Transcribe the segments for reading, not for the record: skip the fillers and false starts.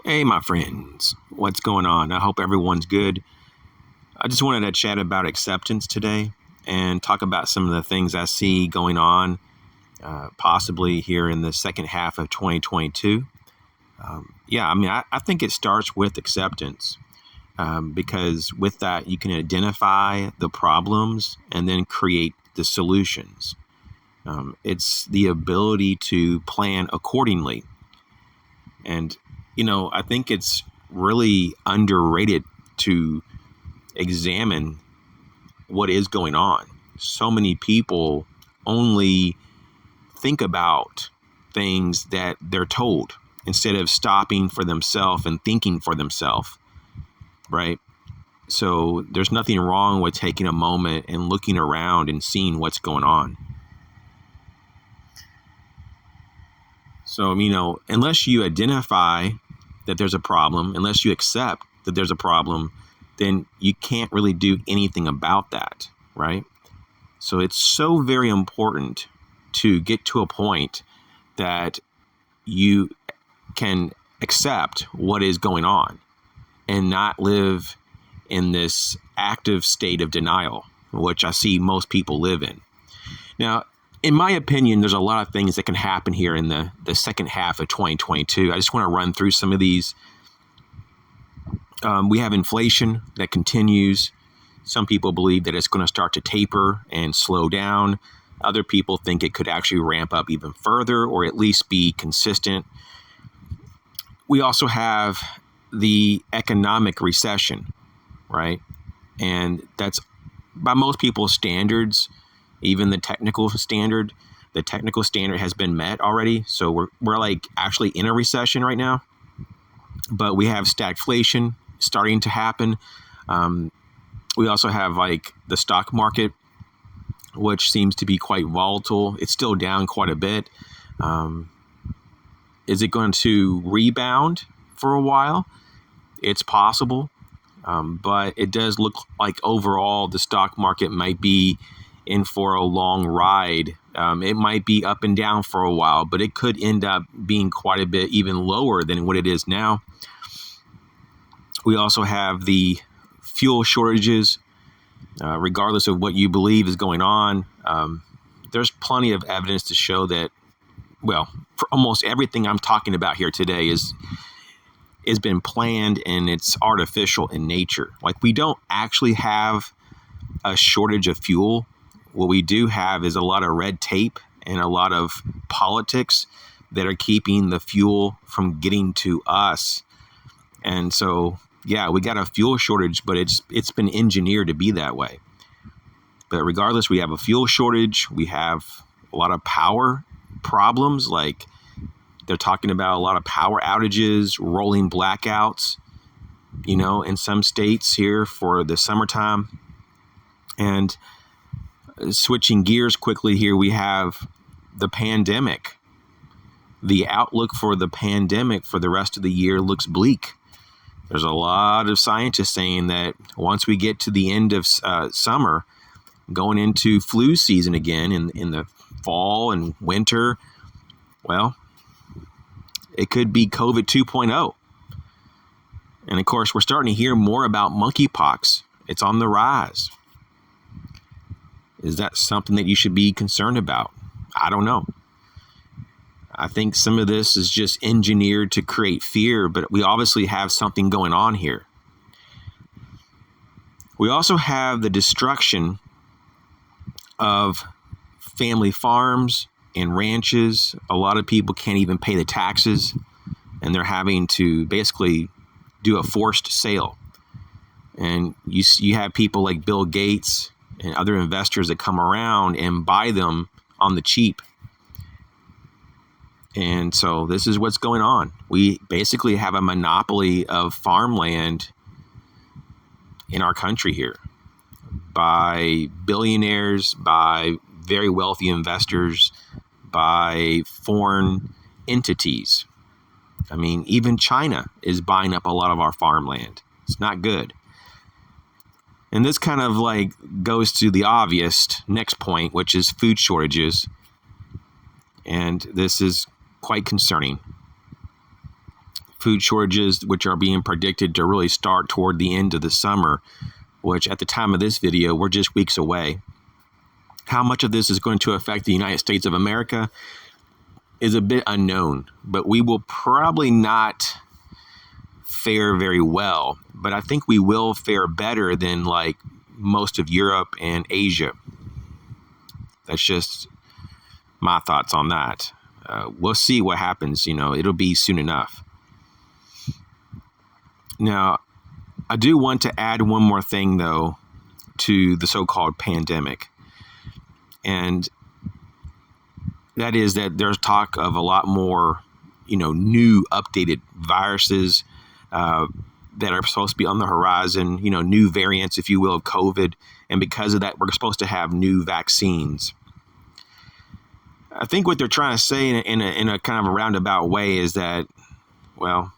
Hey, my friends, what's going on? I hope everyone's good. I just wanted to chat about acceptance today and talk about some of the things I see going on, possibly here in the second half of 2022. I think it starts with acceptance because with that, you can identify the problems and then create the solutions. It's the ability to plan accordingly. And I think it's really underrated to examine what is going on. So many people only think about things that they're told instead of stopping for themselves and thinking for themselves, right? So there's nothing wrong with taking a moment and looking around and seeing what's going on. So, unless you identify that there's a problem, unless you accept that there's a problem, then you can't really do anything about that, right? So it's so very important to get to a point that you can accept what is going on and not live in this active state of denial, which I see most people live in. Now, in my opinion, there's a lot of things that can happen here in the second half of 2022. I just want to run through some of these. We have inflation that continues. Some people believe that it's going to start to taper and slow down. Other people think it could actually ramp up even further or at least be consistent. We also have the economic recession, right? And that's by most people's standards. Even the technical standard has been met already. So we're like actually in a recession right now. But we have stagflation starting to happen. We also have like the stock market, which seems to be quite volatile. It's still down quite a bit. Is it going to rebound for a while? It's possible. But it does look like overall the stock market might be in for a long ride. It might be up and down for a while, but it could end up being quite a bit even lower than what it is now. We also have the fuel shortages. Regardless of what you believe is going on, there's plenty of evidence to show that, for almost everything I'm talking about here today is been planned and it's artificial in nature. Like, we don't actually have a shortage of fuel. What we do have is a lot of red tape and a lot of politics that are keeping the fuel from getting to us. And so, we got a fuel shortage, but it's been engineered to be that way. But regardless, we have a fuel shortage. We have a lot of power problems. Like, they're talking about a lot of power outages, rolling blackouts, in some states here for the summertime. And switching gears quickly here, we have the pandemic. The outlook for the pandemic for the rest of the year looks bleak. There's a lot of scientists saying that once we get to the end of summer, going into flu season again in the fall and winter, it could be COVID 2.0. And of course, we're starting to hear more about monkeypox. It's on the rise. Is that something that you should be concerned about? I don't know. I think some of this is just engineered to create fear, but we obviously have something going on here. We also have the destruction of family farms and ranches. A lot of people can't even pay the taxes, and they're having to basically do a forced sale. And you have people like Bill Gates and other investors that come around and buy them on the cheap. And so this is what's going on. We basically have a monopoly of farmland in our country here by billionaires, by very wealthy investors, by foreign entities. I mean, even China is buying up a lot of our farmland. It's not good. And this kind of like goes to the obvious next point, which is food shortages. And this is quite concerning. food shortages, which are being predicted to really start toward the end of the summer, which at the time of this video, we're just weeks away. How much of this is going to affect the United States of America is a bit unknown, but we will probably not fare very well. But I think we will fare better than like most of Europe and Asia. That's just my thoughts on that. We'll see what happens. It'll be soon enough. Now, I do want to add one more thing, though, to the so-called pandemic. And that is that there's talk of a lot more, new updated viruses that are supposed to be on the horizon, new variants, if you will, of COVID. And because of that, we're supposed to have new vaccines. I think what they're trying to say in a kind of a roundabout way is that, well,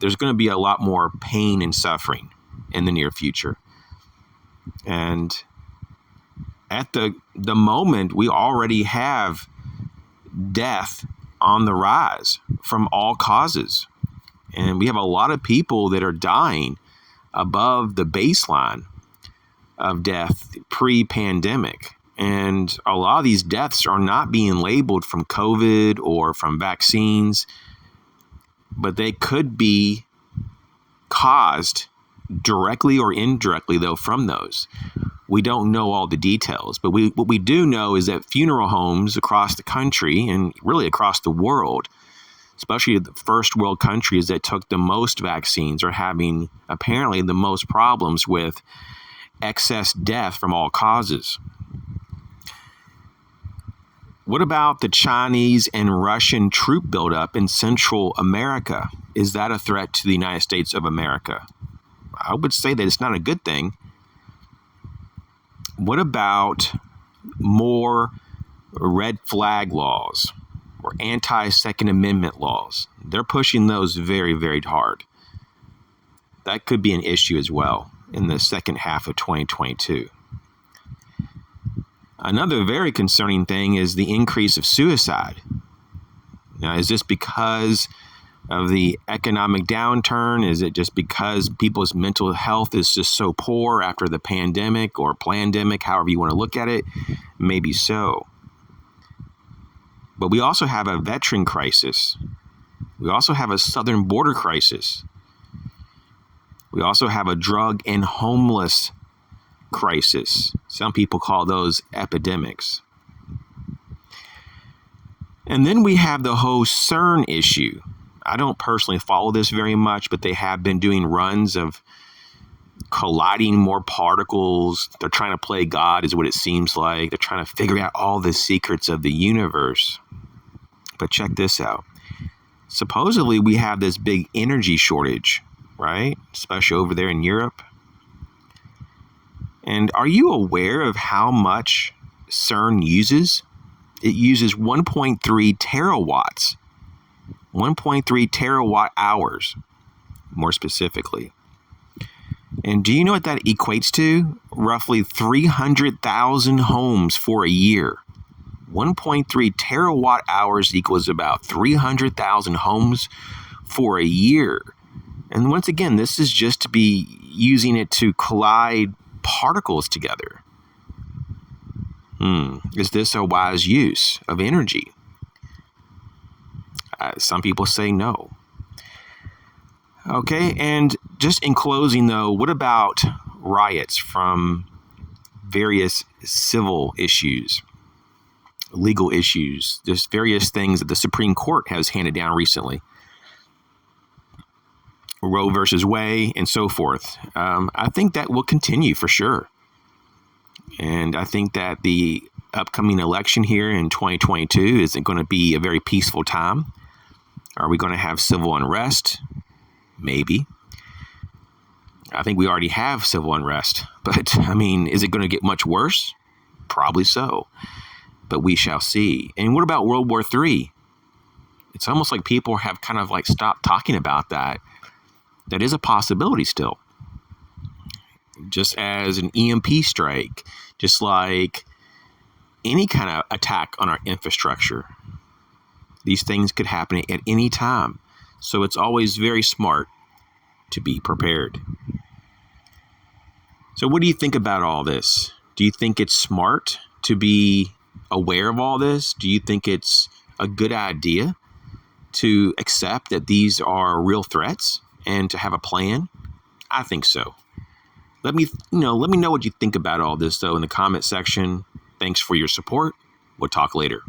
there's going to be a lot more pain and suffering in the near future. And at the moment, we already have death on the rise from all causes. And we have a lot of people that are dying above the baseline of death pre-pandemic. And a lot of these deaths are not being labeled from COVID or from vaccines, but they could be caused directly or indirectly, though, from those. We don't know all the details, but what we do know is that funeral homes across the country and really across the world, especially the first world countries that took the most vaccines, are having apparently the most problems with excess death from all causes. What about the Chinese and Russian troop buildup in Central America? Is that a threat to the United States of America? I would say that it's not a good thing. What about more red flag laws or anti-Second Amendment laws? They're pushing those very, very hard. That could be an issue as well in the second half of 2022. Another very concerning thing is the increase of suicide. Now, is this because of the economic downturn? Is it just because people's mental health is just so poor after the pandemic or plandemic, however you want to look at it? Maybe so. But we also have a veteran crisis. We also have a southern border crisis. We also have a drug and homeless crisis. Some people call those epidemics. And then we have the whole CERN issue. I don't personally follow this very much, but they have been doing runs of colliding more particles. They're trying to play God, is what it seems like. They're trying to figure out all the secrets of the universe. But check this out. Supposedly, we have this big energy shortage, right? Especially over there in Europe. And are you aware of how much CERN uses? It uses 1.3 terawatts, 1.3 terawatt hours, more specifically. And do you know what that equates to? Roughly 300,000 homes for a year. 1.3 terawatt hours equals about 300,000 homes for a year. And once again, this is just to be using it to collide particles together. Is this a wise use of energy? Some people say no. Okay, and just in closing though, what about riots from various civil issues, legal issues? There's various things that the Supreme Court has handed down recently. Roe versus Wade and so forth. I think that will continue for sure. And I think that the upcoming election here in 2022 isn't going to be a very peaceful time. Are we going to have civil unrest? Maybe. I think we already have civil unrest. But, I mean, is it going to get much worse? Probably so. But we shall see. And what about World War III? It's almost like people have kind of like stopped talking about that. That is a possibility still. Just as an EMP strike, just like any kind of attack on our infrastructure. These things could happen at any time. So it's always very smart to be prepared. So what do you think about all this? Do you think it's smart to be aware of all this? Do you think it's a good idea to accept that these are real threats and to have a plan? I think so. Let me know what you think about all this, though, in the comment section. Thanks for your support. We'll talk later.